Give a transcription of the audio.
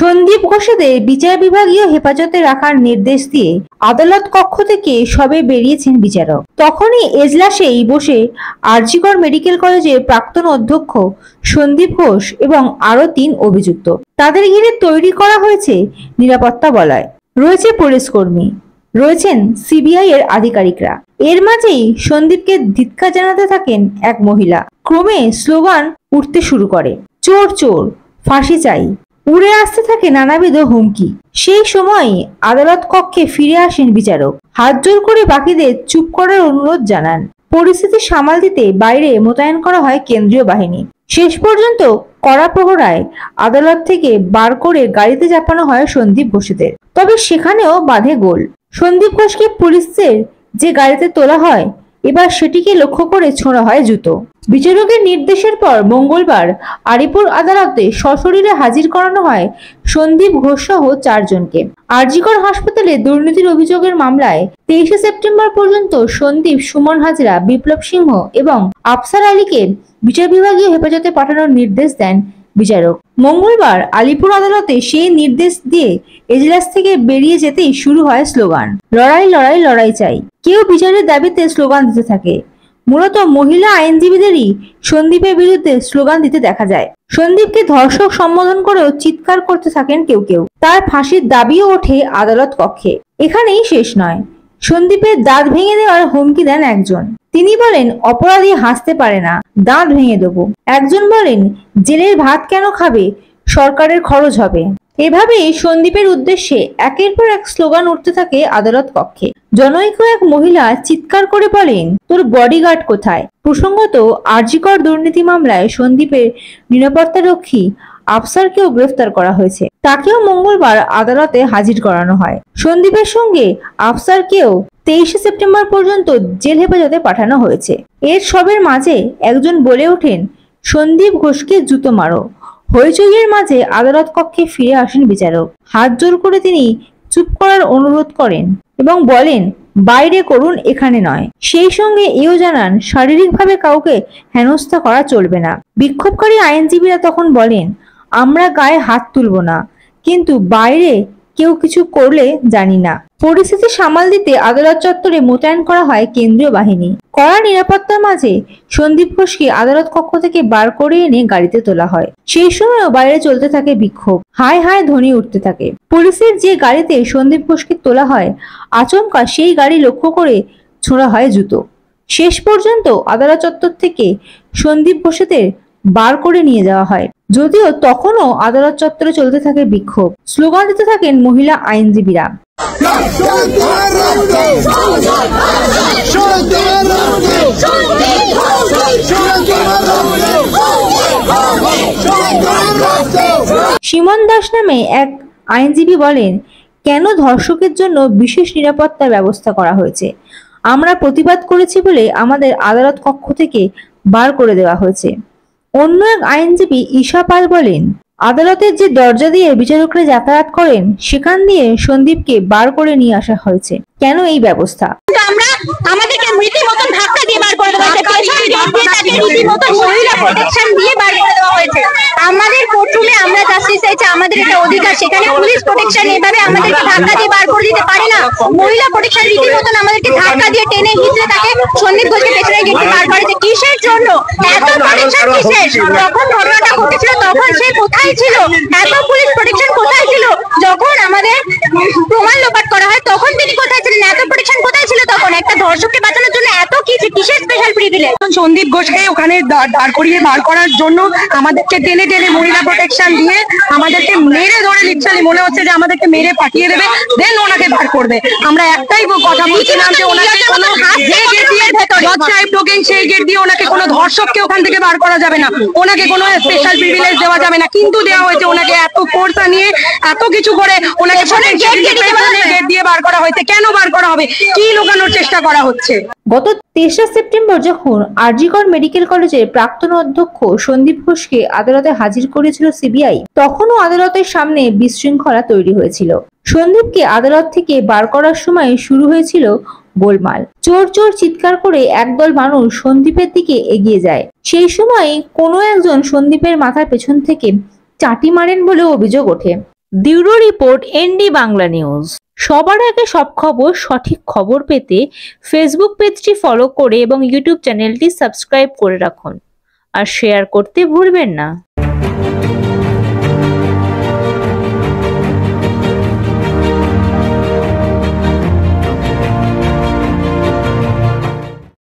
সন্দীপ ঘোষদের বিচার বিভাগীয় হেফাজতে রাখার নির্দেশ দিয়ে আদালত কক্ষ থেকে সবে বেরিয়েছেন বিচারক। তখনই এজলাসেই বসে আরজিকর মেডিকেল কলেজের প্রাক্তন অধ্যক্ষ সন্দীপ ঘোষ এবং আরো 3 অভিযুক্ত। তাদের ঘিরে তৈরি করা হয়েছে নিরাপত্তা বলয়। রয়েছে পুলিশ কর্মী, রয়েছেন সিবিআই এর আধিকারিকরা। এর মাঝেই সন্দীপকে ধিক্কার জানাতে থাকেন এক মহিলা। ক্রমে স্লোগান উঠতে শুরু করে, চোর চোর, ফাঁসি চাই। উড়ে আসতে থাকে নানাবিধ হুমকি। সেই সময় আদালত কক্ষে ফিরে আসেন বিচারক। হাত জোর করে বাকিদের চুপ করার অনুরোধ জানান। পরিস্থিতি সামাল দিতে বাইরে মোতায়েন করা হয় কেন্দ্রীয় বাহিনী। শেষ পর্যন্ত কড়া প্রহরায় আদালত থেকে বার করে গাড়িতে চাপানো হয় সন্দীপ ঘোষদের। তবে সেখানেও বাধে গোল। সন্দীপ ঘোষকে পুলিশের যে গাড়িতে তোলা হয়, এবার সেটিকে লক্ষ্য করে ছোঁড়া হয় জুতো। বিচারকের নির্দেশের পর মঙ্গলবার আলিপুর আদালতে সশরীরে হাজির করানো হয় সন্দীপ ঘোষ সহ 4 জনকে। আরজিকর হাসপাতালে দুর্নীতির অভিযোগের মামলায় 23 সেপ্টেম্বর পর্যন্ত সন্দীপ, সুমন হাজরা, বিপ্লব সিংহ এবং আফসার আলীকে বিচার বিভাগীয় হেফাজতে পাঠানোর নির্দেশ দেন বিচারক। মঙ্গলবার আলিপুর আদালতে সেই নির্দেশ দিয়ে এজলাস থেকে বেরিয়ে যেতেই শুরু হয় স্লোগান, লড়াই লড়াই লড়াই চাই। কেউ বিচারের দাবিতে স্লোগান দিতে থাকে। মূলত মহিলা আইনজীবীদেরই সন্দীপের বিরুদ্ধে স্লোগান দিতে দেখা যায়। সন্দীপকে ধর্ষক সম্বোধন করেও চিৎকার করতে থাকেন কেউ কেউ। তার ফাঁসির দাবিও ওঠে আদালত কক্ষে। এখানেই শেষ নয়, সন্দীপের দাঁত ভেঙে দেওয়ার হুমকি দেন একজন। তিনি বলেন, অপরাধী হাসতে পারে না, দাঁত ভেঙে দেবো। একজন বলেন, জেলের ভাত কেন খাবে, সরকারের খরচ হবে। এভাবেই সন্দীপের উদ্দেশ্যে একের পর এক স্লোগান উঠতে থাকে আদালত কক্ষে। জনৈক এক মহিলা চিৎকার করে বলেন, তোর বডিগার্ড কোথায়? প্রসঙ্গত, আরজিকর দুর্নীতি মামলায় সন্দীপের নিরাপত্তারক্ষী আফসারকেও গ্রেফতার করা হয়েছে। তাকেও মঙ্গলবার আদালতে হাজির করানো হয়। সন্দীপের সঙ্গে আফসারকেও 23 সেপ্টেম্বর পর্যন্ত জেল হেফাজতে পাঠানো হয়েছে। এর সবের মাঝে একজন বলে ওঠেন, সন্দীপ ঘোষকে জুতো মারো। হইচইয়ের মাঝে আদালত কক্ষে ফিরে আসেন বিচারক। হাত জোর করে তিনি চুপ করার অনুরোধ করেন এবং বলেন, বাইরে করুন, এখানে নয়। সেই সঙ্গে এও জানান, শারীরিকভাবে কাউকে হেনস্থা করা চলবে না। বিক্ষোভকারী আইনজীবীরা তখন বলেন, আমরা গায়ে হাত তুলব না, কিন্তু বাইরে কেউ কিছু করলে জানি না। পরিস্থিতি সামাল দিতে আদালত চত্বরে মোতায়েন করা হয় কেন্দ্রীয় বাহিনী। কড়া নিরাপত্তার মাঝে সন্দীপ ঘোষকে আদালত কক্ষ থেকে বার করে এনে গাড়িতে তোলা হয়। সেই সময়ও বাইরে চলতে থাকে বিক্ষোভ। হায় হায় ধ্বনি উঠতে থাকে। পুলিশের যে গাড়িতে সন্দীপ ঘোষকে তোলা হয়, আচমকা সেই গাড়ি লক্ষ্য করে ছোড়া হয় জুতো। শেষ পর্যন্ত আদালত চত্বর থেকে সন্দীপ ঘোষদের বার করে নিয়ে যাওয়া হয়। যদিও তখনও আদালত চত্বরে চলতে থাকে বিক্ষোভ। স্লোগান দিতে থাকেন মহিলা আইনজীবীরা। সিমন দাস নামে এক আইনজীবী বলেন, কেন ধর্ষকের জন্য বিশেষ নিরাপত্তার ব্যবস্থা করা হয়েছে? আমরা প্রতিবাদ করেছি বলে আমাদের আদালত কক্ষ থেকে বার করে দেওয়া হয়েছে। অন্য এক আইনজীবী ঈশা পাল বলেন, আদালতের যে দরজা দিয়ে বিচারকরা যাতায়াত করেন, সেখান দিয়ে সন্দীপকে বার করে নিয়ে আসা হয়েছে। কেন এই ব্যবস্থা? আমাদেরকে রীতিমতো ধাক্কা দিয়ে বার করে দেওয়া হয়েছে, রীতিমতো মহিলা প্রোটেকশন দিয়ে বার করে দেওয়া হয়েছে। আমাদের কোর্টরুমে আমরা জাস্টিস চাইছি, আমাদের এটা অধিকার। সেখানে পুলিশ প্রোটেকশন এভাবে আমাদেরকে ধাক্কা দিয়ে বার করে দিতে পারে না। মহিলা প্রোটেকশন রীতিমতো আমাদেরকে ধাক্কা দিয়ে টেনে হিঁচড়ে তাকে সন্দীপ ঘোষকে পেছনে গেটে বার করেছে। কিসের জন্য এত প্রোটেকশন? কিসের? যখন ঘটনাটা ঘটেছিল তখন সে কোথায় ছিল? এত পুলিশ প্রোটেকশন কোথায় ছিল? যখন আমাদের প্রমাণ লোপাট করা হয় তখন তিনি কোথায় ছিলেন? এত প্রোটেকশন কোথায় ছিল তখন? একটা ধর্ষককে বাঁচানোর জন্য এত কিসের স্পেশাল প্রিভিলেজ? সন্দীপ ঘোষকে ওখানে দাঁড় করিয়ে বার করার জন্য আমাদেরকে টেনে টেনে মহিলা প্রোটেকশন দিয়ে আমাদেরকে মেরে ধরে লিটারালি মনে হচ্ছে যে আমাদেরকে মেরে পাঠিয়ে দেবে, দেন ওনাকে বার করবে। আমরা একটাই কথা বলছিলাম যে ওনাকে কোনো যে গেট দিয়ে জজ সাহেব ঢোকেন সেই গেট দিয়ে ওনাকে কোনো ধর্ষককে ওখান থেকে বার করা যাবে না, ওনাকে কোনো স্পেশাল প্রিভিলেজ দেওয়া যাবে না। কিন্তু দেওয়া হয়েছে ওনাকে, এত ফোর্স নিয়ে এত কিছু করে ওনাকে গেট দিয়ে বার করা হয়েছে। কেন বার করা হবে? কি লুকানোর চেষ্টা করা হচ্ছে? গত 23 সেপ্টেম্বর যখন আরজিকর মেডিকেল কলেজের প্রাক্তন অধ্যক্ষ সন্দীপ ঘোষকে আদালতে হাজির করেছিল সিবিআই, তখনও আদালতের সামনে বিশৃঙ্খলা তৈরি হয়েছিল। সন্দীপকে আদালত থেকে বার করার সময় শুরু হয়েছিল গোলমাল। চোর চোর চিৎকার করে একদল মানুষ সন্দীপের দিকে এগিয়ে যায়। সেই সময় কোনো একজন সন্দীপের মাথার পেছন থেকে চাটি মারেন বলে অভিযোগ ওঠে। Bureau report ND Bangla news. সবার আগে সব খবর, সঠিক খবর পেতে ফেসবুক পেজটি ফলো করে এবং ইউটিউব চ্যানেলটি সাবস্ক্রাইব করে রাখুন আর শেয়ার করতে ভুলবেন না।